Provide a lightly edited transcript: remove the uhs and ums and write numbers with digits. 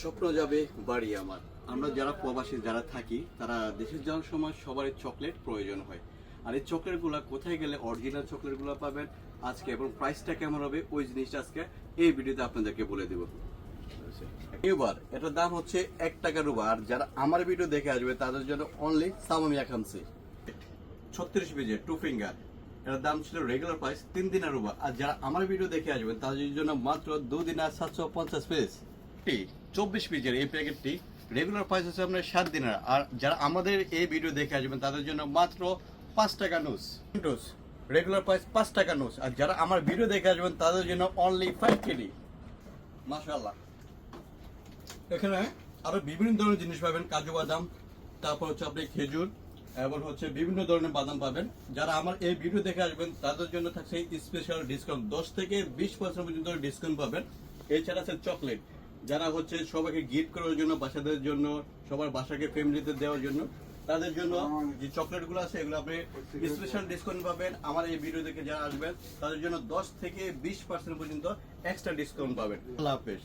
স্বপ্ন যাবে বাড়ি আমার। আমরা যারা প্রবাসী যারা থাকি তারা দেশে যাওয়ার সময় সবারই চকলেট প্রয়োজন হয়। আর এই চকলেটগুলো কোথায় গেলে অরিজিনাল চকলেটগুলো পাবেন আজকে, এবং প্রাইসটা কেমন হবে ওই জিনিসটা আজকে এই ভিডিওতে আপনাদেরকে বলে দেব। এবার এটার দাম হচ্ছে 1 টাকা রুবা। আর যারা আমার ভিডিও দেখে আসবে তাদের জন্য অনলি সামামিয়া খামসি 36 পিজে 2 ফিঙ্গার। এটার দাম ছিল রেগুলার প্রাইস 3 দিনা রুবা। আর যারা আমার ভিডিও দেখে আসবেন তাদের জন্য মাত্র 2 দিনা 750 পিস। 24 পিসের এই প্যাকেটটি রেগুলার প্রাইস হচ্ছে আপনার 7 দিনার। আর যারা আমাদের এই ভিডিও দেখে আসবেন তাদের জন্য মাত্র 5 টাকা নুস। রেগুলার প্রাইস 5 টাকা নুস। আর যারা আমার ভিডিও দেখে আসবেন তাদের জন্য অনলি 5 কেডি। মাশাআল্লাহ। এখানে আরো বিভিন্ন ধরনের জিনিস পাবেন, কাজু বাদাম, তারপর হচ্ছে আপনি খেজুর, এবং হচ্ছে বিভিন্ন ধরনের বাদাম পাবেন। যারা আমার এই ভিডিও দেখে আসবেন তাদের জন্য থাকছে স্পেশাল ডিসকাউন্ট, 10 থেকে 20% পর্যন্ত ডিসকাউন্ট পাবেন। এছাড়া আছে চকলেট, যারা হচ্ছে সবাইকে গিফট করার জন্য, বাচ্চাদের জন্য, সবার বাসাকে ফ্যামিলিতে দেওয়ার জন্য, তাদের জন্য যে চকলেটগুলো আছে এগুলো আপনি স্পেশাল ডিসকাউন্ট পাবেন। আমার এই ভিডিও দেখে যারা আসবেন তাদের জন্য 10 থেকে 20% পর্যন্ত এক্সট্রা ডিসকাউন্ট পাবেন। আল্লাহ হাফেজ।